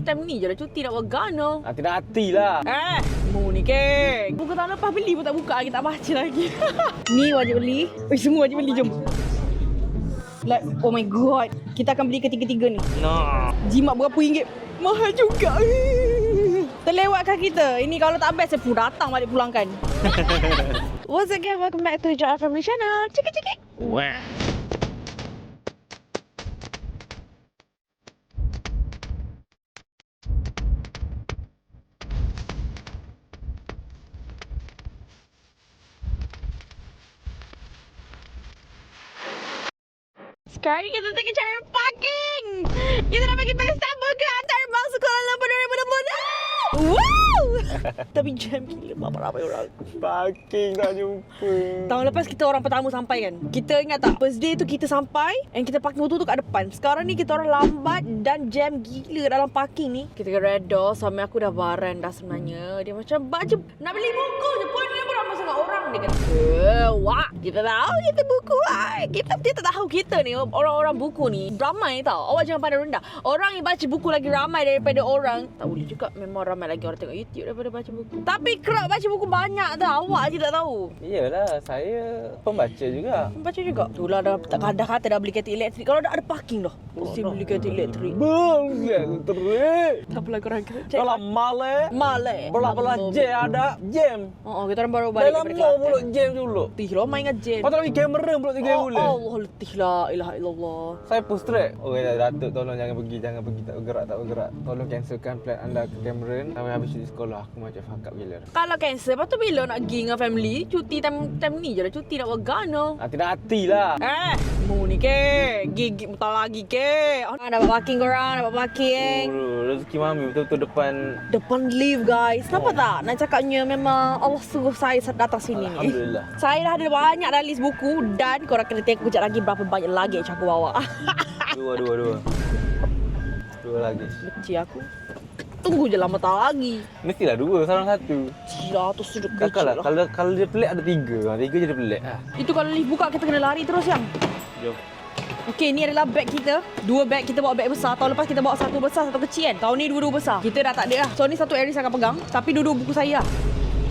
time ni je lah cuti nak buat gana. Hati-hati lah. Mu ni ke. Buku tahun lepas beli pun tak buka lagi, tak baca lagi. Ni wajib beli. Semua wajib beli, jom. Like, oh my god. Kita akan beli ketiga-tiga ni. No. Jimat berapa ringgit? Mahal juga. Terlewatkan kita. Ini kalau tak best, saya pun datang balik pulangkan. What's again? Welcome back to Joy Family Channel. Cekik-cekik. Wah. Sekarang kita tengah cari parking. Kita nak pergi pesta burger antarabangsa Sekolah Lumpur 2020. Wow! Tapi jam gila, berapa ramai orang. Parking tak jumpa. Tahun lepas kita orang pertama sampai kan. Kita ingat tak, first day tu kita sampai and kita parking motor tu kat depan. Sekarang ni kita orang lambat dan jam gila dalam parking ni. Kita reda, suami aku dah baran dah sebenarnya. Dia macam, "Baju nak beli buku je pun ni pun ramai sangat orang." Dia kata, "Wah, kita tahu kita buku lah. Dia tak tahu kita ni orang-orang buku ni ramai tau. Awak jangan pandang rendah. Orang yang baca buku lagi ramai daripada orang. Tak boleh juga, memang ramai lagi orang tengok YouTube daripada baca buku. Tapi kerap baca buku banyak tau. Awak je tak tahu." Iyalah, saya pembaca juga. Baca juga. Itulah dah kata dah beli kereta elektrik. Kalau dah ada parking dah, mesti beli kereta elektrik. Beli elektrik. Tak apalah korang kena cek. Kalau male. Belah-belah jam ada jam. Kita orang baru balik dalam daripada mall pula jam dulu. Letih lah main dengan jam. Patut lagi kamera pula 3 bulan. Allah, letih lah. Ilaha illallah. Saya post track. Oh ya, Datuk tolong jangan pergi, tak bergerak. Tolong cancelkan plan anda ke Cameron sampai habis cuti sekolah. Aku macam fuck up gila. Kalau cancel, lepas tu bila nak pergi dengan family? Cuti time ni je lah. Cuti nak buat gana. Hati-hati lah. Mu ni ke. Gigit mutar lagi ke. Dapat parking korang, dapat parking. Rezeki mami betul-betul Depan lift guys. Nampak tak? Nak cakapnya memang Allah suruh saya datang sini ni. Alhamdulillah. Saya dah ada banyak dah list buku dan korang kena tengok kejap lagi berapa banyak lagi yang aku bawa. Dua lagi. Benci aku. Tunggu je lama tak lagi. Mestilah 2, seorang 1. Gila tu sudah Kakak lah. kecil lah. Kalau dia pelik ada 3. 3 je dia pelik. Itu kalau lift buka kita kena lari terus yang. Jom. Okey, ni adalah beg kita. 2 beg, kita bawa beg besar. Tahun lepas kita bawa satu besar, satu kecil kan. Tahun ni dua-dua besar. Kita dah tak ada lah. So ni satu Aries akan pegang. Tapi dua-dua buku saya lah.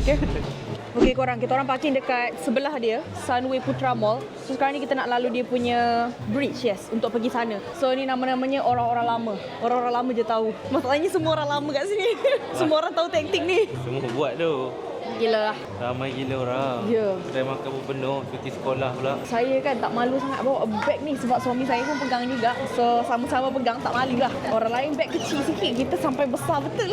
Okey. Okey korang, kita orang parking dekat sebelah dia, Sunway Putra Mall. So sekarang ni kita nak lalu dia punya bridge, yes, untuk pergi sana. So ni nama-namanya orang-orang lama. Orang-orang lama je tahu. Masalahnya semua orang lama kat sini. Semua orang tahu taktik ni. Semua buat tu. Gila lah. Ramai gila orang. Ya. Kedai makan pun penuh, cuti sekolah pula. Saya kan tak malu sangat bawa beg ni sebab suami saya pun pegang juga. So sama-sama pegang, tak malu lah. Orang lain beg kecil sikit, kita sampai besar betul.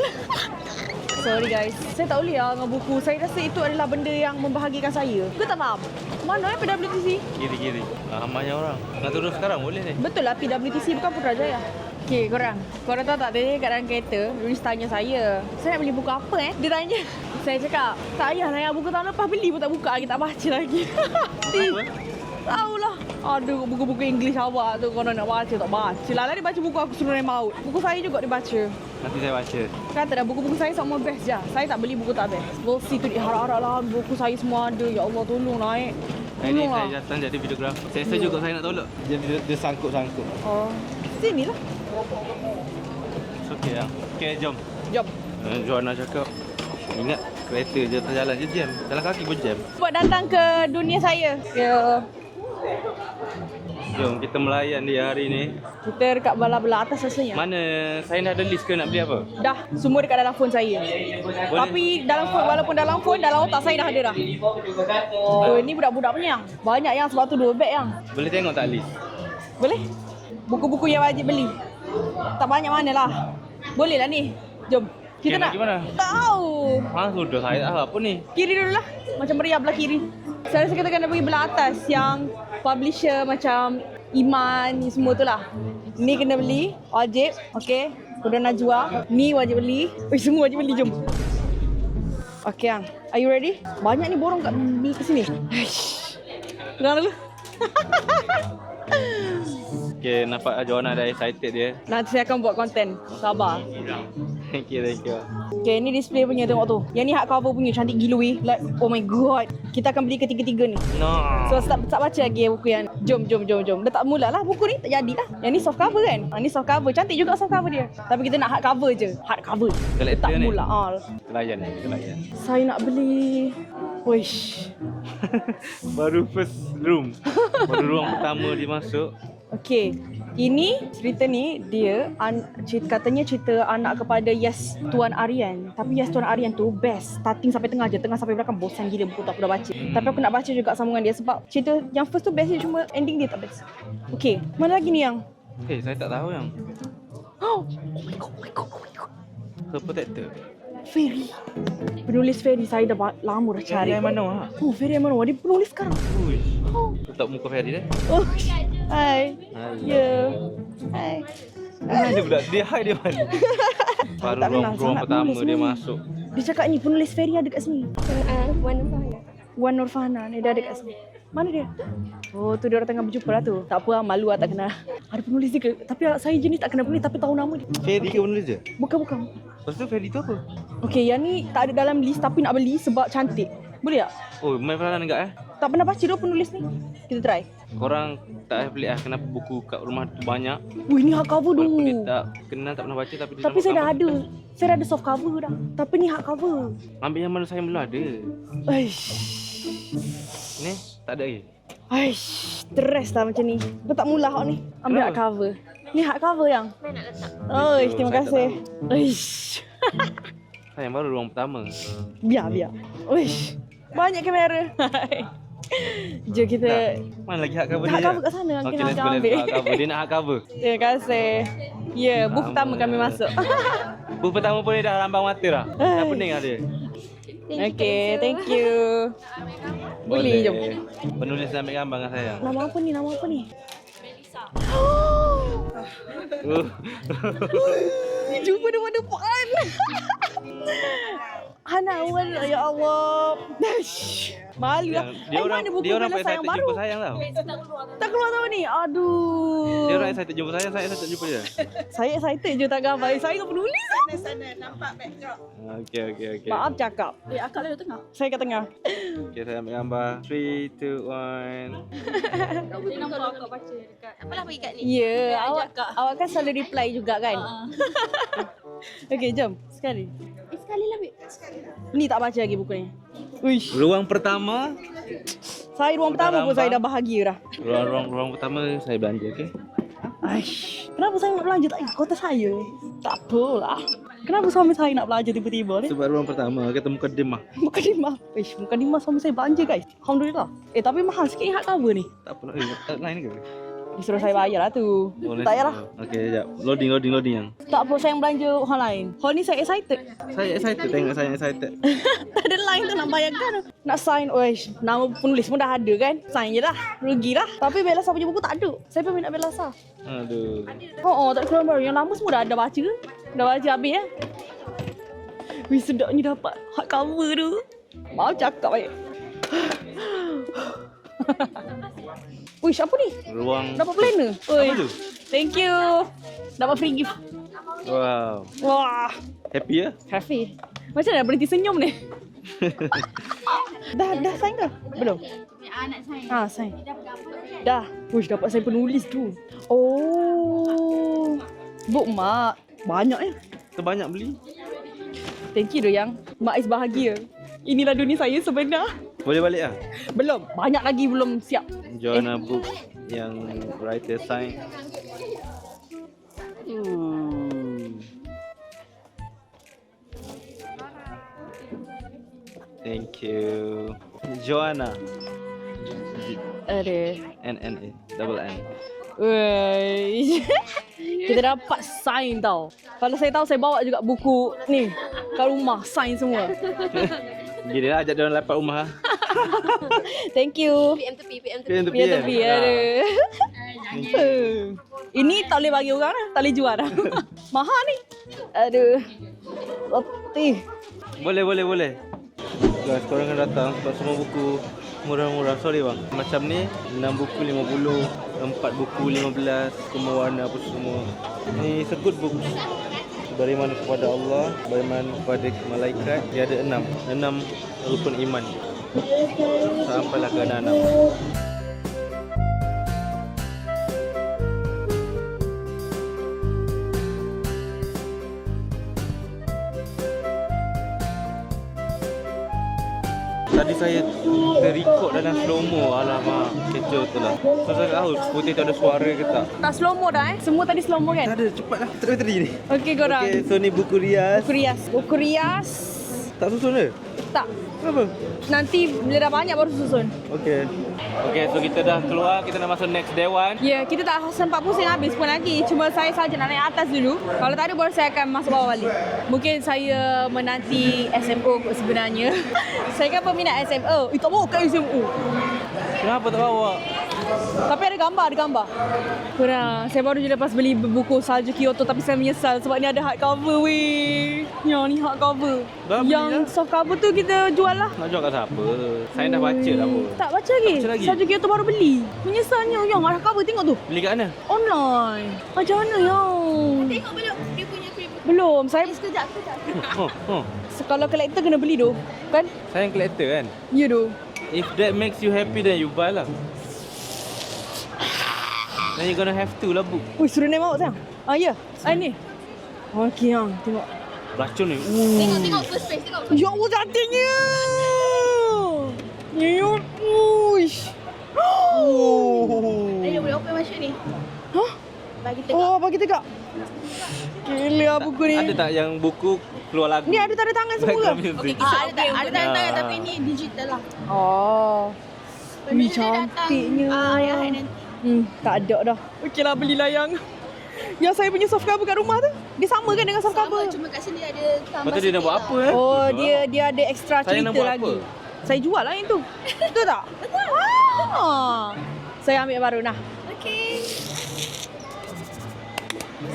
Sorry guys, saya tak boleh lah dengan buku. Saya rasa itu adalah benda yang membahagikan saya. Kau tak faham? Mana PWTC? Kiri. Ramainya orang. Nak turun sekarang boleh ni? Betul lah, PWTC bukan Putrajaya. Okay korang tahu tak tadi kat dalam kereta, Riz tanya saya nak beli buku apa Dia tanya. Saya cakap, tak payahlah yang buku tahun lepas beli pun tak buka lagi, tak baca lagi. Apa? Tahulah. Aduh, buku-buku English awak tu kalau nak baca tak baca. Lah dia baca buku aku suruh naik maut. Buku saya juga dia baca. Nanti saya baca. Kata dah buku-buku saya semua best je. Saya tak beli buku tak best. Bolsi tu diharap-harap lah buku saya semua ada. Ya Allah tolong naik. Ini saya datang jadi videographer. Saya juga saya nak tolak. Dia sangkut-sangkut. Oh, sinilah. Okey ya. Okey jom. Joanna cakap, ingat kereta je terjalan je jam. Jalan kaki pun jam. Buat datang ke dunia saya. Ya. Jom kita melayan dia hari ni. Kita dekat belah-belah atas rasanya. Mana saya dah ada list ke nak beli apa? Dah, semua dekat dalam phone saya. Tapi dalam phone, walaupun dalam phone, dalam otak saya dah ada dah. Oh, ini budak-budak punya yang. Banyak yang sebab tu 2 beg yang. Boleh tengok tak list? Boleh? Buku-buku yang wajib beli. Tak banyak mana lah. Boleh lah ni. Jom. Kita Okay, nak gimana? tahu. Sudah saya tak tahu apa ni. Kiri dulu lah. Macam meriah belah kiri. Saya rasa kita kena pergi belah atas yang publisher macam Iman ni semua tu lah. Ni kena beli. Wajib. Okay. Kuda Najwa. Ni wajib beli. Semua wajib beli. Jom. Okay Ang. Are you ready? Banyak ni borong kat beli ke sini. Pegang dulu. Okay, nampak Joanna dah excited dia. Nanti saya akan buat konten. Sabar. Thank you. Okay, ni display punya tengok tu. Yang ni hardcover punya cantik gila weh. Like, oh my god. Kita akan beli ketiga-tiga ni. No. So, tak baca lagi buku yang Jom. Dah tak mula lah buku ni. Tak jadi lah. Yang ni soft cover kan? Ni soft cover. Cantik juga soft cover dia. Tapi kita nak hard cover je. Hard cover. Collector Tak ni? mula. Kita layan. Saya nak beli. Wish. Baru first room. Baru ruang pertama dia masuk. Okay. Ini cerita ni dia katanya cerita anak kepada Yes Tuan Aryan. Tapi Yes Tuan Aryan tu best. Starting sampai tengah je. Tengah sampai belakang bosan gila buku tu aku dah baca. Tapi aku nak baca juga sambungan dia sebab cerita yang first tu best je, cuma ending dia tak best. Okay, mana lagi ni yang? Saya tak tahu yang Oh my god. Her Protector. Fairy. Penulis Fairy saya dah lama dah cari. Ferry Manoa. Oh, Fairy Manoa dia penulis sekarang. Oh. Letak muka Ferry dah. Oh. Hai. Ya. Hai. Dia budak. Dia hide dia mana? Baru Tak kenal ruang sangat pertama penulis dia ni. masuk. Dia cakap ni penulis Fairy ada kat sini. Wan Nurfahana ni dia ada kat sini. Mana dia? Oh, tu dia orang tengah berjumpa lah tu. Tak apa lah, malu lah tak kenal. Ada penulis dia ke? Tapi saya jenis tak kenal penulis tapi tahu nama dia. Ferry ke penulis je? Bukan. Lepas tu Ferry tu apa? Okey, yang ni tak ada dalam list tapi nak beli sebab cantik. Boleh tak? Oh, main peranan enggak Tak pernah baca dia penulis ni. Kita try. Korang tak pelik kenapa buku kat rumah tu banyak. Wih, ni hardcover Walaupun dia dulu. tak kenal, tak pernah baca tapi dia Tapi nampak saya dah gambar. ada. Saya dah ada soft cover dah. Tapi ni hardcover. Ambil yang mana saya belum ada. Aish. Ni tak ada lagi. Aish. Stress lah macam ni. Kau tak mula hak ni. Ambil Kenapa? hardcover. Ni hardcover yang. Aish, terima Saya tak kasih. Aish. Sayang baru ruang pertama. Biar. Aish. Banyak kamera. Jom kita Mana lagi hardcover dia? hardcover kat sana. Okey, Kita let's akan go, ambil. hardcover. Dia nak hardcover. Terima kasih. Ya, buku pertama kami masuk. Buku pertama pun dia dah lambang mata dah. Dah pening lah dia. Okay, thank you. Boleh, jom. Penulis ambil gambar dengan saya. Nama apa ni? Jumpa depan. Hana Awal, ya Allah. Malu lah. Dia orang mana buku dia orang Bella excited Sayang baru? jumpa sayang tau. Tak keluar tahu ni. Aduh. Dia orang excited jumpa sayang, saya excited jumpa dia. Saya excited je tak gambar. Saya tak penulis. Sana nampak backdrop. Okey. Maaf cakap. Akak lalu tengah. Saya kat tengah. Okey, saya ambil gambar. 3, 2, 1. Dia nampak akak baca dekat. Apalah bagi kat ni. Ya, Ajak awak Kak. awak kan selalu reply juga kan? Okey, jom. Sekali. Sekali lah, Bik. Ni tak baca lagi buku ni. Uish. Ruang pertama. Saya ruang pertama pun saya dah bahagia dah. Ruang pertama saya belanja, okey? Aish. Kenapa saya nak belanja tak ikut kota saya? Tak apalah. Kenapa suami saya nak belanja tiba-tiba ni? Sebab ruang pertama kita mukadimah. Mukadimah. Ish, mukadimah suami saya belanja guys. Alhamdulillah. Tapi mahal sikit ni hardcover ni. Tak apa nak lain ke? Disuruh saya bayar lah tu. Tak payahlah. Okey, sekejap. Loading yang. Tak apa, saya yang belanja hal lain. Hal ni saya excited. Saya excited tengok saya excited. Tak ada line tu nak bayarkan. Nak sign, oish. Nama penulis pun dah ada kan. Sign je dah. Rugi lah. Tapi Bellasa punya buku tak ada. Saya pun minat Bellasa. Aduh. Oh, tak ada keluar baru. Yang lama semua dah baca. Dah baca habis ya. Wih, sedapnya dapat hardcover tu. Maaf cakap baik. Wih, apa ni? Ruang. Dapat planner. Oi. Apa tu? Thank you. Dapat free gift. Wow. Wah, Happy ya? happy. Macam mana berhenti senyum ni? dah sign dah? Belum? Anak saya. Sign. Dah. Wih, dapat saya penulis tu. Oh. Bookmark. Banyak ya. Terbanyak beli. Thank you Doyang. Mak Ais bahagia. Inilah dunia saya sebenar. Boleh balik ah? Belum. Banyak lagi belum siap. Joanna book yang writer sign. Thank you. Joanna. Ada. NNA. Double N. Wey. Kita dapat sign tau. Kalau saya tahu saya bawa juga buku ni kat rumah, sign semua. Gila lah ajak dia orang lepak rumah. Thank you. PM tepi. Biar tepi ada. Ini tak boleh bagi orang dah, tak boleh jual dah. Mahal ni. Aduh. Letih. Boleh. Guys, korang kan datang sebab semua buku murah-murah. Sorry bang. Macam ni 6 buku 50. 4 buku 15, semua warna apa semua. Ni it's a good book. Beriman kepada Allah, beriman kepada malaikat. Dia ada 6 rukun iman. Sampailah ke 6. Tadi saya terikut dalam slow-mo. Alamak, kecoh tu lah. So saya tak tahu putih tu ada suara ke tak. Tak slow mo dah Semua tadi slow mo kan? Tak ada, cepatlah. Tadi ni. Okey korang. Okey, so ni buku rias. Buku rias. Tak susun ke? Tak. Kenapa? Nanti bila dah banyak baru susun. Okey. Okey, so kita dah keluar. Kita nak masuk next dewan. Ya, kita tak sempat pusing habis pun lagi. Cuma saya saja nak naik atas dulu. Kalau tak ada baru saya akan masuk bawah balik. Mungkin saya menanti SMO kot sebenarnya. Saya kan peminat SMO. Tak bawa kat SMO. Kenapa tak bawa? Tapi ada gambar. Kurang. Saya baru je lepas beli buku Salju Kyoto tapi saya menyesal sebab ni ada hardcover weh. Yang ni hardcover. Dah beli Yang lah. soft cover tu kita jual lah. Nak jual kat siapa? Saya dah baca dah pun. Tak baca lagi. Tak baca lagi? Salju Kyoto baru beli. Menyesalnya yang hardcover tengok tu. Beli kat mana? Online. Macam mana yang? Tengok belum dia punya free book. Belum. Saya Sekejap. kalau kolektor kena beli tu. Kan? Saya yang collector kan? Ya tu. If that makes you happy, then you buy lah. Then you gonna have to lah book. Ui, suruh naik maut sayang. Ya. Ni. Okey yang. Tengok. Racun ni. Tengok first page. Tengok first. Ya Allah, cantiknya. Ya, uish. Dia boleh open macam ni. Hah? Bagi tengok. Oh, bagi tegak. Gila buku ni. Ada tak yang buku keluar lagu? Ni ada tanda tangan semua ke? Okey, ada tangan tapi ni digital lah. Oh. Ui, Bila dia cantiknya. datang, ayah nanti. Tak ada dah. Okeylah, belilah yang saya punya soft cover kat rumah tu. Dia sama kan dengan soft Sama, cover? cuma kat sini ada tambah Lepas tu dia nak buat apa Oh, Jual dia ada extra Saya nak cerita buat lagi. apa? Saya jual lah yang tu. Betul tak? Betul. Saya ambil yang baru nah. Okey.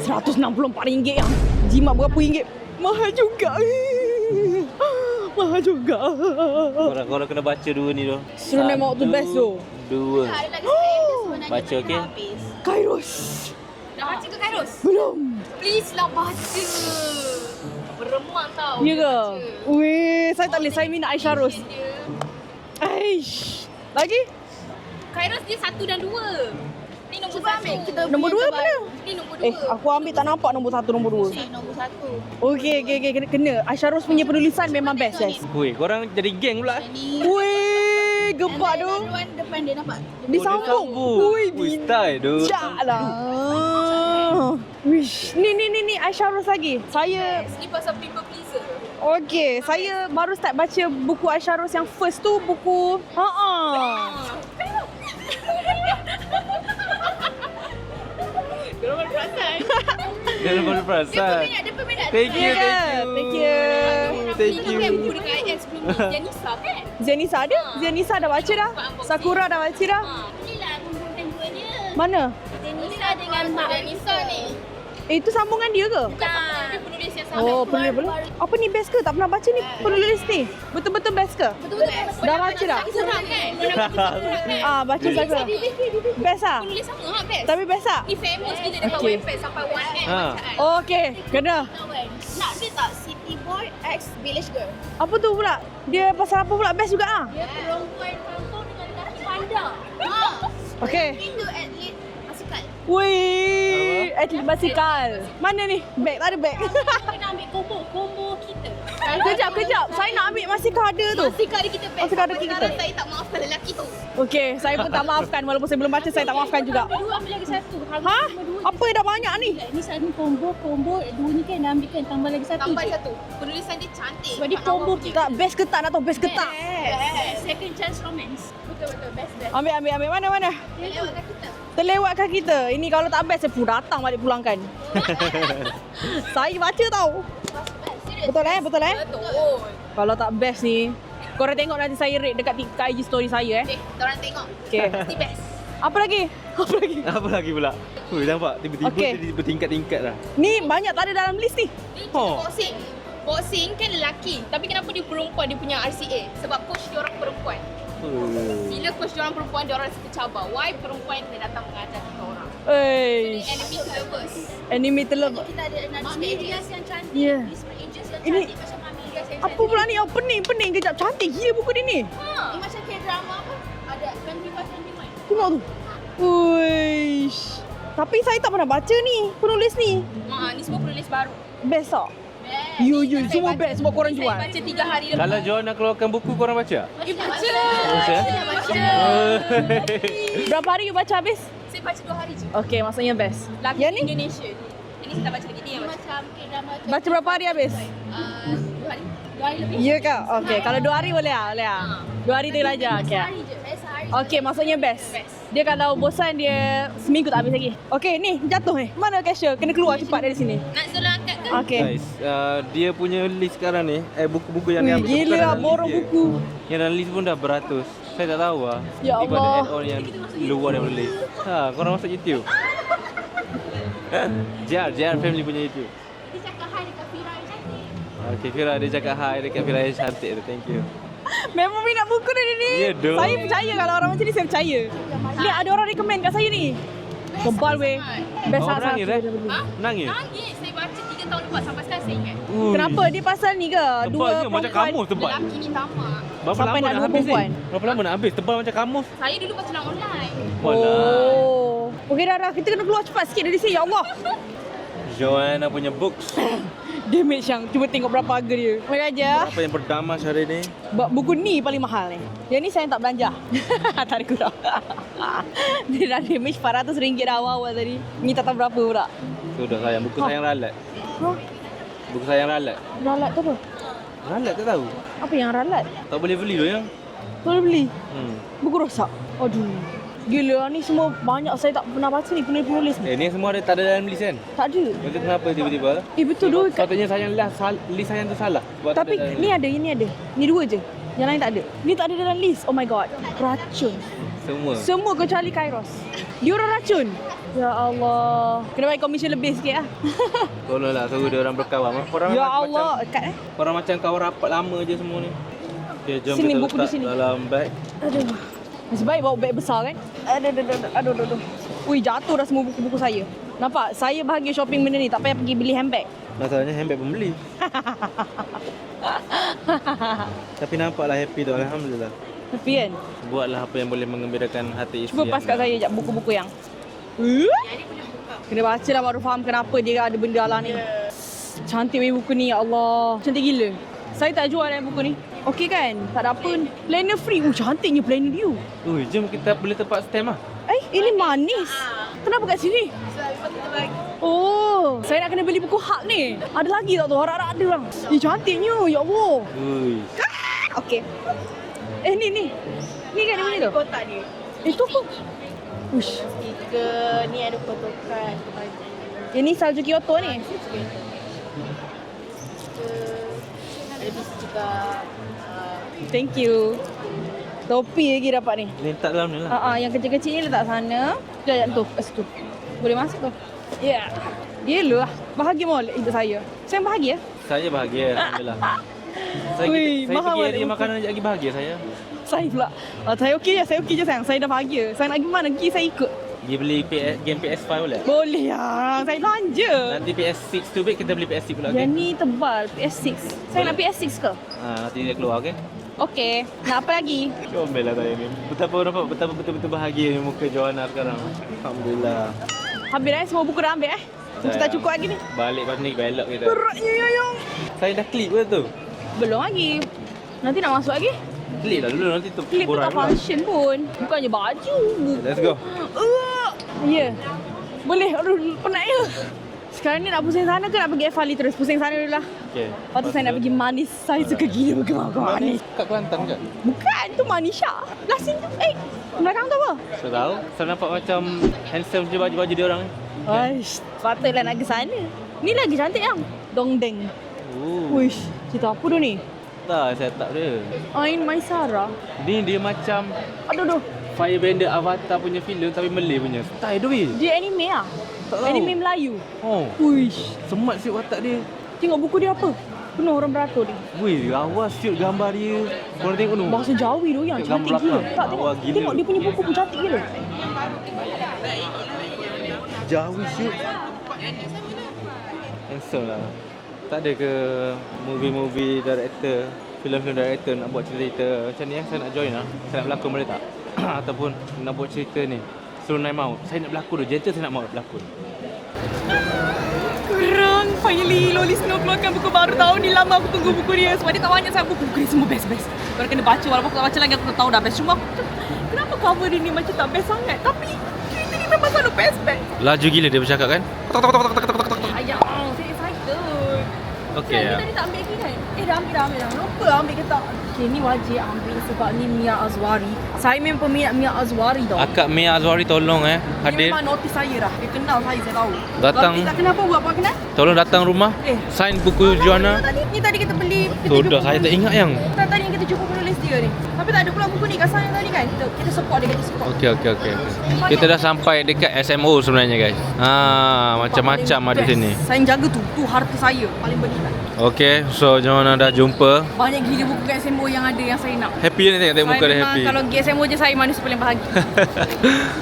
RM164 yang. Jimat berapa ringgit? Mahal juga. Mahal juga. Korang kena baca dua ni tu. Suruh naik maut tu best tu. 2. Ada lagi sekali sebenarnya. Baca, tapi okey? dah habis. Kairos. Dah baca ke Kairos? Belum. Please lah baca. Beremang tau. Ya ke? baca. Weh, saya tak boleh. Saya minat Aisyah Ros. Dia. Aish. Lagi? Kairos dia 1 dan 2. Ni nombor 1. Kita Nombor punya 2 terbaru. mana? Ni nombor 2. Aku ambil tak nampak nombor 1, nombor 2. Ni nombor 1. Okey. Kena. Aisyah Ros punya penulisan memang best, guys. Weh, korang jadi geng pula. Ni. Weh, gempak tu. Luan depan dia nampak. Disambung. Wih, Wih, style tu. bijak lah. Wish. Ni Aisyah Ros lagi. Saya Ni pasal people pleaser. okey, saya baru start baca buku Aisyah Ros yang first tu buku Korang baru perasan. Dia baru perasan. Dia peminat. Thank you. Thank you. Thank Ni you. kan buku dekat IS sebelum ni. Janisa kan? Zianisa ada? Zianisa dah baca dah? Sakura dah baca dah? Inilah buku duanya. Mana? Janisa dengan Mak Janisa ni. Itu sambungan dia ke? Bukan dia penulis yang sama. Oh, penulis. Apa ni best ke? Tak pernah baca ni penulis ni. Betul-betul best ke? Betul-betul. Dah baca dah? Kurang kan? Pernah baca kurang kan? Baca Sakura. Best ah? Penulis sama ha best. Tapi best ah? Ni famous gila dekat Okay. Wattpad sampai 1M Ha. bacaan. Okey, kena. Nak dia tak City Boy X Village Girl. Apa tu pula? Dia pasal apa pula best juga ah? Dia perempuan kampung dengan lelaki pandang. Ha. Okey. Itu atlet basikal. Wih, atlet basikal. Mana ni? Bag tak ada bag. Kena ambil combo kita. Kejap. Saya nak ambil basikal ada tu. Basikal ada kita best. Basikal ada Sampai kita. sekarang saya tak maafkan lelaki tu. Okey, saya pun tak maafkan walaupun saya belum baca saya tak maafkan juga. Nombor 2 ambil lagi satu. Ha? Apa yang dah banyak ni? Ni satu combo dua ni kan dah ambil kan tambah lagi satu. Tambah je. satu. Penulisan dia cantik. Sebab dia combo Tak best ke tak? Nak tahu best ke tak? Second chance romance. Betul best. Ambil. Mana? Dia lewatkan kita. Terlewatkan kita. Ini kalau tak best saya pun datang balik pulangkan. Saya baca tau. Serius. Betul eh? Betul. Kalau tak best ni, korang tengok nanti saya rate dekat IG story saya eh. Okay, korang tengok. Okey. Mesti best. Apa lagi? Apa lagi pula? Weh, nampak tiba-tiba Okey. jadi bertingkat-tingkat dah. Ni banyak tak ada dalam list ni. Ni Oh. boxing. Boxing kan lelaki. Tapi kenapa dia perempuan dia punya RCA? Sebab coach dia orang perempuan. Bila coach diorang perempuan, diorang rasa tercabar. Why perempuan yang datang mengajar kita orang? Enemy to lovers. Enemy terlebih. Kita ada Mami Elias yang cantik. Ya. Ismail Angels yang Ini- cantik. Macam Mami Elias yang Apa cantik. pula ni? Oh, pening kejap. Cantik gila buku dia ni. Ini macam K-drama apa? Ada 25-21. Tengok tu. Uish. Tapi saya tak pernah baca ni, penulis ni. Ni semua penulis baru. Best tak? Best. You, Ni saya semua baca- best sebab korang ni jual. Saya baca 3 hari lepas. Kalau Johan nak keluarkan buku, korang baca? Baca. Baca? Berapa hari you baca habis? Saya baca 2 hari je. Okay, maksudnya best. Lagi Yang ni? Indonesia. Ini saya tak baca lagi. Dia yang baca. Macam K-drama Baca berapa hari habis? 2 hari. 2 hari lebih. Ya ke? Okay, kalau 2 hari boleh lah. 2 hari tengok aja. Okay. Sehari je. Saya sehari. Okay, maksudnya best. Best. Dia kalau bosan, dia seminggu tak habis lagi. Okay, ni jatuh ni. Mana cashier? Kena keluar cepat dari sini. Nak Zola angkat ke? Okay. Guys, dia punya list sekarang ni, buku-buku yang Wih, dia ambil tu bukan gila lah dalam borong list dia. buku. Yang dalam list pun dah beratus. Saya tak tahu lah. Ya Nanti kau Allah. ada add-on yang luar daripada list. Korang masuk YouTube. JR family punya YouTube. Dia cakap hai dekat Fira yang cantik. Okay, Fira dia cakap hi dekat Fira yang cantik tu. Thank you. Memang minat buku dia ni. Ya, doh. Saya percaya kalau orang macam ni, saya percaya. Ni ada orang recommend kat saya ni. Tebal weh. Best Awak sangat menangis satu. eh? Menangis? Nangis. Saya baca 3 tahun lepas sampai sekarang saya ingat. Ui. Kenapa? Dia pasal ni ke? Tebalnya macam kamus tebal. Lelaki ni tamak. Berapa Sampai lama nak nak dua habis ni? perempuan. Berapa lama nak habis? Tebal macam kamus. Saya dulu baca dalam online. Walah. Oh. Okey dah. Kita kena keluar cepat sikit dari sini. Ya Allah. Joanna punya books. Damage yang. Cuba tengok berapa harga dia. Mari aja. Apa yang pertama hari ni? Buku ni paling mahal ni. Yang ni saya tak belanja. Tak ada kurang. Dia dah damage RM400 dah awal-awal tadi. Ni tak tahu berapa pula. Sudah sayang. Buku sayang ralat. Hah? Buku sayang ralat. Ralat tu apa? Ralat tak tahu. Apa yang ralat? Tak boleh beli tu yang. Boleh beli? Hmm. Buku rosak? Aduh. Gila ni semua banyak saya tak pernah baca ni penulis ni. Ni semua ada tak ada dalam list kan? Tak ada. Itu kenapa tiba-tiba? Betul dua. Katanya sayang list sayang tu salah. Sebab tak Tapi ada dalam ni list. ada, ini ada. Ni dua je. Yang lain tak ada. Ni tak ada dalam list. Oh my god. Racun. Semua. Semua kecuali Kairos. Dia orang racun. Ya Allah. Kena bagi komisen lebih sikit lah. Tolonglah suruh dia orang berkawan. Korang Ya macam- Allah. Kat Korang macam kawan rapat lama je semua ni. Okay, jom Sini, kita buku di letak sini. dalam bag. Aduh. Nasib baik bawa beg besar kan? Aduh. Ui, jatuh dah semua buku-buku saya. Nampak? Saya bahagia shopping benda ni. Tak payah pergi beli handbag. Masalahnya handbag pun beli. Tapi nampaklah happy tu. Alhamdulillah. Tapi kan? Buatlah apa yang boleh mengembirakan hati isteri. Cuba pas kat saya sekejap buku-buku yang. Kena baca lah baru faham kenapa dia ada benda ala ni. Cantik weh buku ni, ya Allah. Cantik gila. Saya tak jual buku ni. Okey kan? Tak ada apa. Planner free. Cantiknya planner dia. Ui, jom kita beli tempat stamp lah. Ini manis. Kenapa kat sini? Oh, saya nak kena beli buku hak ni. Ada lagi tak tu? Harap-harap ada orang. Cantiknya. Ya Allah. Ui. Okey. Ni. Ni kan dia beli tu? Kotak dia. Itu apa? Ush. Stiker ni ada photocard baju. Ini salju Kyoto ni. Ada bis juga. Thank you. Topi lagi dapat ni. Letak dalam ni lah. Yang kecil-kecil ni letak sana. Sekejap tu, kat situ. Boleh masuk tu. Ya. Gila lah. Bahagia mahu hidup saya. Saya bahagia. Saya bahagia. Alhamdulillah. Saya Ui, saya mahal pergi balik hari buku. makanan lagi bahagia saya. Saya pula. Saya okey je sayang. Saya dah bahagia. Saya nak pergi mana pergi saya ikut. Pergi beli game PS5 boleh? Boleh lah. Saya belanja. Nanti PS6 tu baik kita beli PS6 pula. Yang Okay? ni tebal. PS6. Saya nak PS6 ke? Nanti dia keluar, okey? Okey. Nak apa lagi? Comel lah saya ni. Betapa betul-betul bahagia ni muka Joanna sekarang. Alhamdulillah. Habis semua buku dah ambil Kita tak cukup lagi ni. Balik lepas ni belok kita. Beratnya Yoyong. Saya dah klik ke tu? Belum lagi. Nanti nak masuk lagi. Klik lah dulu nanti tu. Klip tu borak tak pula. function pun. Bukannya baju. Let's go. Ya. Boleh. Aduh, penat ya. Sekarang ni nak pusing sana ke nak pergi Evali terus? Pusing sana dulu lah. Okay. Lepas tu saya nak pergi manis. Saya suka gila pergi makan manis. Kat Kelantan ke? Bukan, tu Manisha. Lah sini tu. Belakang tu apa? Saya tahu. Saya nampak macam handsome je baju-baju dia orang ni. Aish, patutlah nak ke sana. Ni lagi cantik yang Dongdeng. Wish, cerita apa tu ni? Tak, saya tak dia. Ain Maisara. Ni dia macam Aduh. Firebender Avatar punya filem tapi Malay punya. Style tu weh. Dia anime ah? Tak tahu. Anime Melayu. Oh. Wish. Semat si watak dia. Tengok buku dia apa? Penuh orang beratur ni. Wih, awas shoot gambar dia. Korang tengok tu. Bahasa Jawi tu yang Tengok cantik gambar gila. belakang. Tak tengok. Awak gila. Tengok dia punya buku pun cantik gila. Jawi shoot. Handsome lah. Tak ada ke movie-movie director, filem-filem director nak buat cerita macam ni saya nak join lah. Saya nak berlakon boleh tak? Ataupun nak buat cerita ni. Suruh Nai maut. Saya nak berlakon tu. Gentle saya nak maut berlakon. Kurang. Finally Loli Snow keluarkan buku baru tahun ni. Lama aku tunggu buku dia. Sebab dia tak banyak sangat buku. Buku dia semua best-best. Korang kena baca. Walaupun aku tak baca lagi aku tak tahu dah best. Cuma aku kenapa cover dia ni macam tak best sangat. Tapi cerita ni memang selalu best-best. Laju gila dia bercakap kan? Ayah, saya excited. Okey Kita ya. tadi tak ambil lagi kan? Dah ambil. Lupa ambil ke tak? Okay, ni wajib ambil sebab ni Mia Azwari. Saya memang peminat Mia Azwari tau. Akak Mia Azwari tolong Dia hadir. memang notice saya dah. Dia kenal saya tahu. Datang. Kalau dia tak kenal apa buat apa kenal? Tolong datang rumah. Sign buku Joanna. Ni tadi kita beli. Sudah saya tak ingat yang. Tadi yang kita jumpa penulis dia ni. Tapi tak ada pula buku ni kat sana tadi kan? Kita support dia, kita support. Okey. Kita dah sampai dekat SMO sebenarnya guys. Macam-macam ada sini. Saya jaga tu. Tu harta saya. Paling bernilai. Okey, so Joanna dah jumpa. Banyak gila buku kat SMO yang ada yang saya nak. Happy ni tengok muka dia happy. Kalau pergi SMO je saya manusia paling bahagia.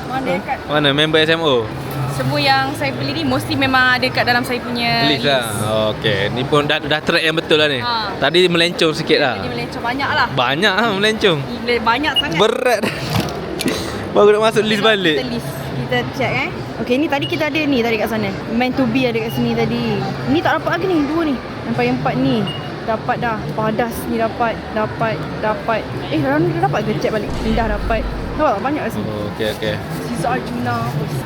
Mana dekat Mana member SMO? semua yang saya beli ni mostly memang ada kat dalam saya punya List lah. Okey, ni pun dah track yang betul lah ni. Tadi melencong sikit lah. Jadi melencong banyak lah. Banyak lah melencong. Gila, banyak sangat. Berat. Baru nak masuk list balik. Kita list. Kita check Okay, ni tadi kita ada ni tadi kat sana. Meant to be ada kat sini tadi. Ni tak dapat lagi ni, dua ni. Sampai yang empat ni. Dapat dah. Padas ni dapat. Rana dah dapat ke check balik? Ni dah dapat. Nampak tak? Banyak kat sini. Okey. Sisa Arjuna.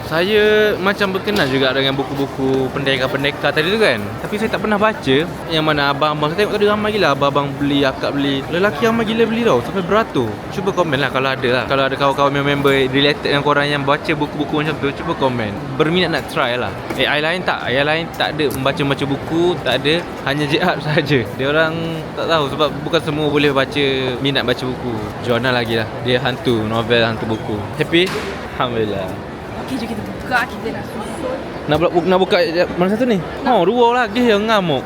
Saya macam berkenal juga dengan buku-buku pendekar-pendekar tadi tu kan. Tapi saya tak pernah baca. Yang mana abang-abang, saya tengok tadi ramai gila abang-abang beli, akak beli. Lelaki ramai gila beli tau, sampai beratur. Cuba komen lah kalau ada lah. Kalau ada kawan-kawan member related dengan korang yang baca buku-buku macam tu, cuba komen. Berminat nak try lah. Ai lain tak ada membaca buku, tak ada. Hanya jihad saja. Dia orang tak tahu sebab bukan semua boleh minat baca buku. Joanna lagi lah. Dia hantu novel, hantu buku. Happy? Alhamdulillah. Okay, jom kita buka. Kita nak susun. Nak buka mana satu ni? Dua lagi yang ngamuk.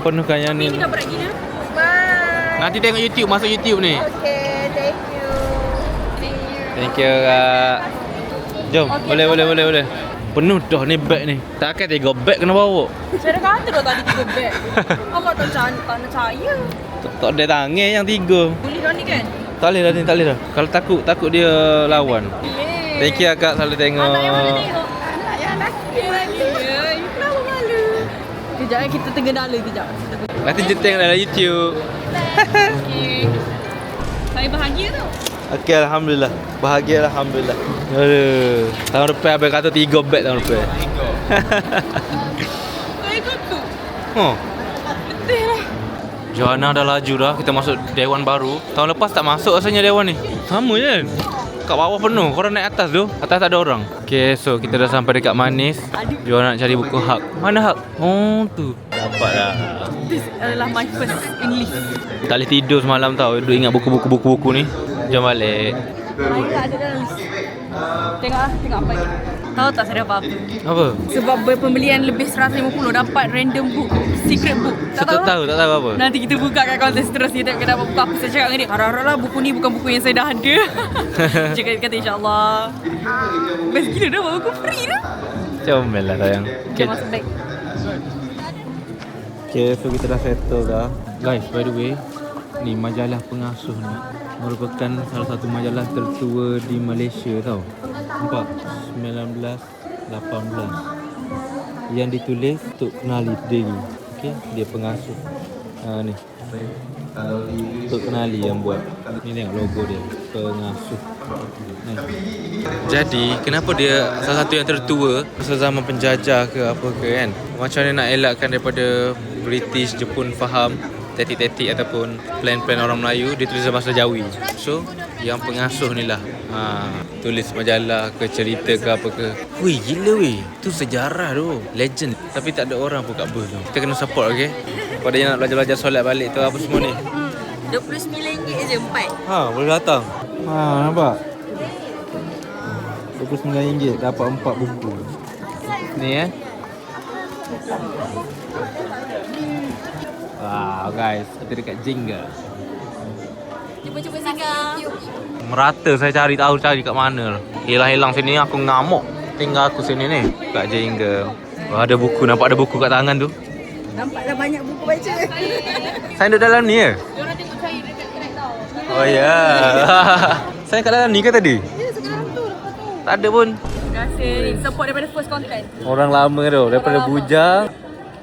Penuhkan yang ni. Ini dah berat gila. Bye. Nanti tengok YouTube, masuk YouTube ni. Okay, thank you. Thank you Kak. Jom, Okay, boleh. Penuh dah ni beg ni. Takkan 3 beg kena bawa. Saya dah kata dah tadi 3 beg. Awak tak nak percaya. Tak ada tangan yang 3. Boleh dah ni kan? Tak boleh dah. Kalau takut dia lawan. Thank you Kak, selalu tengok. Anak yang mana tengok? Anak yang lelaki lagi. You kenapa malu? Kejap kita tergendala kejap. Nanti je tengok dalam YouTube. Okay. Saya bahagia tau. Okey, Alhamdulillah. Bahagia Alhamdulillah. Aduh. Tahun depan abang kata 3 beg tahun depan. Saya ikut tu. Betul lah. Joanna dah laju dah. Kita masuk dewan baru. Tahun lepas tak masuk rasanya dewan ni. Sama je kan? Kat bawah penuh. Korang naik atas tu. Atas tak ada orang. Okay, so kita dah sampai dekat Manis. Joanna nak cari buku Hak. Mana Hak? Tu. Dapat dah. This adalah my first English. Tak boleh tidur semalam tau. Duk ingat buku-buku ni. Jom balik. Saya tak ada dalam list. Tengok apa lagi. Tahu tak saya dapat apa? Apa? Sebab berpembelian lebih 150 dapat random book, secret book. Tak tahu apa. Nanti kita buka kat konten seterusnya tengok kita dapat buku apa. Saya cakap dengan dia, harap-haraplah buku ni bukan buku yang saya dah ada. Dia kata insyaAllah. Best gila dah buat buku free dah. Comel lah sayang. Jangan masuk bag. Okay, so kita dah settle dah. Guys, by the way, ni majalah pengasuh ni merupakan salah satu majalah tertua di Malaysia tau. Nampak? 1918 yang ditulis untuk kenali diri. Okay, dia pengasuh. Ni untuk kenali yang buat. Ni tengok logo dia, pengasuh. Jadi kenapa dia salah satu yang tertua masa zaman penjajah ke apa ke kan? Macam mana nak elakkan daripada British, Jepun faham tetik-tetik ataupun plan-plan orang Melayu, dia tulis bahasa Jawi. So yang pengasuh ni lah tulis majalah ke cerita ke apa ke. Wih gila weh, tu sejarah tu, legend. Tapi tak ada orang pun kat bus tu. Kita kena support, okay? Pada yang nak belajar-belajar solat balik tu apa semua ni, RM29 je 4. boleh datang. Nampak? RM29 dapat 4 buku. Ni guys, kita dekat Jenga. Cuba-cuba singgah. Merata saya cari kat mana. Hilang-hilang sini aku ngamuk. Tinggal aku sini ni kat Jenga. Oh, ada buku, nampak ada buku kat tangan tu. Nampak dah banyak buku baca. Saya duduk dalam ni ya? Diorang tengok saya dekat track tau. Oh ya. Saya kat dalam ni ke tadi? Ya, sekarang tu. Tak ada pun. Terima kasih. Support daripada first content. Orang lama tu, daripada bujang.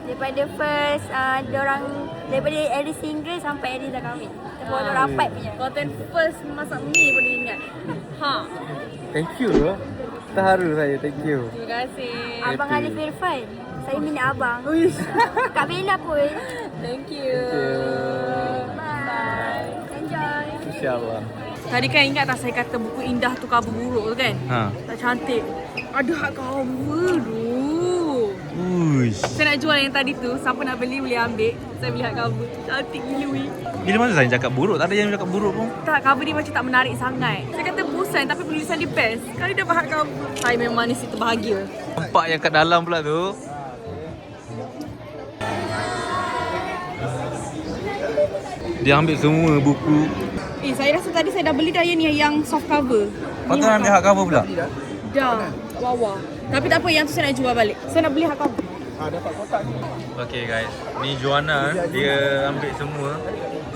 Daripada first, diorang daripada Eris single sampai Eris dah kahwin. Semua orang rapat punya. Content first masak mie boleh ingat. Ha. Thank you bro. Terharu saya, thank you. Terima kasih. Abang Alif Irfan. Saya minat abang. Kak Bella pun. Thank you. Bye. Enjoy. InsyaAllah. Tadi kan ingat tak saya kata buku indah tu cover buruk tu kan? Ha. Tak cantik. Ada hak cover tu. Uish. Saya nak jual yang tadi tu. Siapa nak beli boleh ambil. Saya beli hak cover. Cantik gila weh. Bila mana saya cakap buruk? Tak ada yang cakap buruk pun. Tak, cover dia macam tak menarik sangat. Saya kata bosan tapi penulisan dia best. Kali dapat hak cover. Saya memang manis itu bahagia. Nampak yang kat dalam pula tu. Dia ambil semua buku. Saya rasa tadi saya dah beli dah yang soft cover. Patut ambil hard cover pula. Dah, bawah. Tapi tak apa, yang tu saya nak jual balik. Saya nak beli hard cover. Okay guys, ni Joanna, dia ambil semua.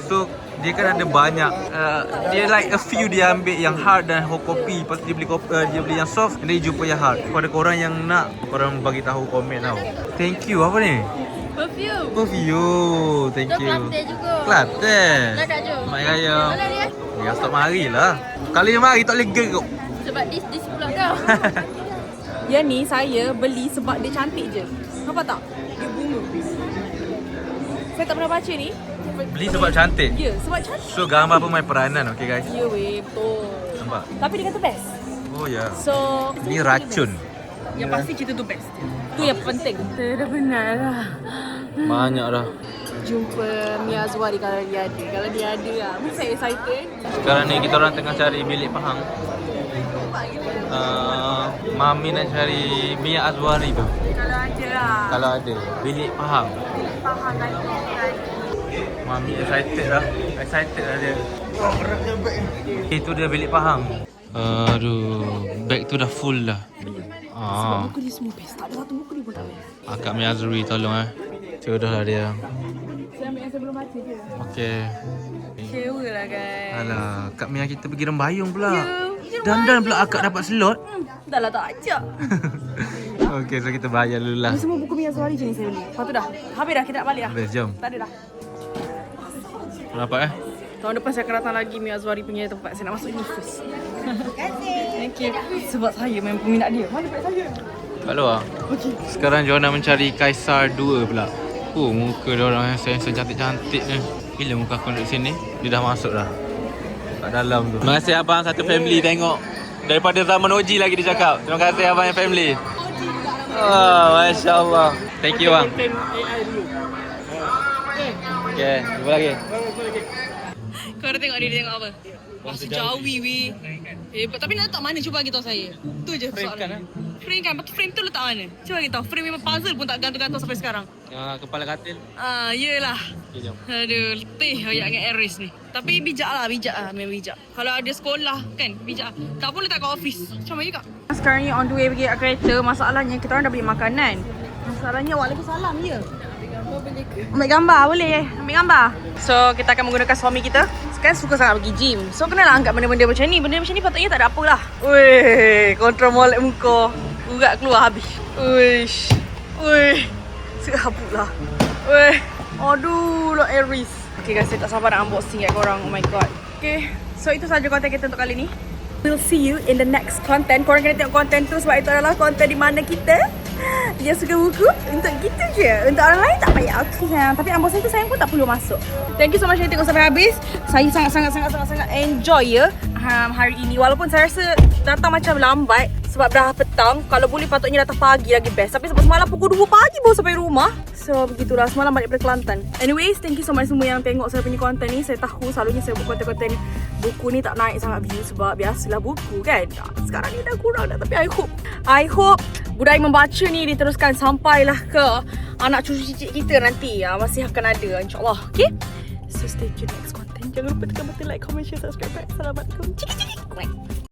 So dia kan ada banyak dia like a few dia ambil yang hard dan hard copy. Lepas tu dia beli dia beli yang soft dan dia jumpa yang hard. Kepada korang yang nak, korang bagi tahu komen tau. Thank you. Apa ni? Perfume. Perfume. Thank you. Kelantan juga. Kelantan. Nak kat je. Mak Raya. Mana dia? Ya stop mari lah. Kali ni mari tak boleh geruk. Sebab dis pula dah. Yang ni saya beli sebab dia cantik je. Nampak tak? Dia bunga. Saya tak pernah baca ni. Beli sebab cantik. Ya, sebab cantik. So gambar pun main peranan, okay guys. Ya weh, betul. Nampak? Tapi dia kata best. Oh ya. So, Ni racun. yang pasti cerita tu best. Tu yang penting. Saya dah penat lah. Banyak dah. Jumpa Mia Azwari kalau dia ada. Kalau dia ada lah. Saya excited. Sekarang ni kita orang tengah cari bilik Pahang. Mami nak cari Mia Azwari tu. Kalau ada lah. Kalau ada bilik Pahang. Faham lagi. Mami excited dah. Excited dah dia. Itu dia bilik Pahang. Aduh, bag tu dah full dah. Sebab buku dia semua best. Tak ada satu buku dia pun tak best. Akak Mia Azwari tolong Jodoh lah dia. Saya ambil yang sebelum baca dia. Okey. Kecewa lah guys. Alah, Kak Mia kita pergi rembayung pula. Ya, Dandan pula akak dapat slot. Dah lah tak ajak. Okey, so kita bayar dulu lah. Ni semua buku Mia Azwari je ni saya beli. Lepas tu dah. Habis dah, kita nak balik dah. Habis, jom. Tak ada dah. Berapa Tahun depan saya akan datang lagi Mia Azwari punya tempat. Saya nak masuk ni first. Thank you. Sebab saya memang peminat dia. Mana beg saya? Kat luar. Okey. Sekarang Joanna mencari Kaisar 2 pula. Oh, muka dia orang yang sensor cantik-cantik ni. Bila muka aku duduk sini, dia dah masuk dah. Kat dalam tu. Terima kasih abang satu family tengok. Daripada zaman OG lagi dia cakap. Terima kasih abang yang family. Oh, Masya Allah. Thank you bang. Okay, jumpa lagi. Kau dah tengok dia tengok apa? Bahasa Jawi weh. Tapi nak letak mana? Cuba bagi tahu saya. Tu je soalan. Frame kan? Lepas tu frame tu letak mana? Cuba bagi tahu. Frame memang puzzle pun tak gantung-gantung sampai sekarang. Kepala katil. Yelah. Okay, jom. Aduh, letih ayat dengan Aris ni. Tapi bijak lah, memang bijak. Kalau ada sekolah kan, bijak. Tak pun letak kat office. Macam mana juga? Sekarang ni on the way pergi kat kereta. Masalahnya kita orang dah beli makanan. Masalahnya waalaikumsalam ya. Ambil gambar boleh? Ambil gambar. So kita akan menggunakan suami kita. Sekarang suka sangat pergi gym. So kenalah angkat benda-benda macam ni. Benda macam ni patutnya tak ada apa lah. Weh, kontrol molek muka. Urat keluar habis. Uish. Weh. Serabut lah. Weh. Aduh lah Aries. Okay guys, saya tak sabar nak unboxing kat korang. Oh my god. Okay. So itu sahaja konten kita untuk kali ni. We'll see you in the next content. Korang kena tengok konten tu sebab itu adalah konten di mana kita dia suka buku untuk kita je. Untuk orang lain tak payah. Okay sayang. Tapi unboxing tu sayang pun tak perlu masuk. Thank you so much yang tengok sampai habis. Saya sangat enjoy ya. hari ini. Walaupun saya rasa datang macam lambat sebab dah petang. Kalau boleh patutnya datang pagi lagi best. Tapi sebab semalam pukul 2 pagi baru sampai rumah. So begitulah, semalam balik dari Kelantan. Anyways, thank you so much semua yang tengok saya punya konten ni. Saya tahu selalunya saya buat konten-konten buku ni tak naik sangat view sebab biasalah buku kan. Sekarang ni dah kurang dah, tapi I hope budaya membaca ni diteruskan sampailah ke anak cucu cicit kita nanti. Masih akan ada insyaAllah. Okay? So stay tuned next content. Jangan lupa tekan button like, comment, share, subscribe. Assalamualaikum. Cik.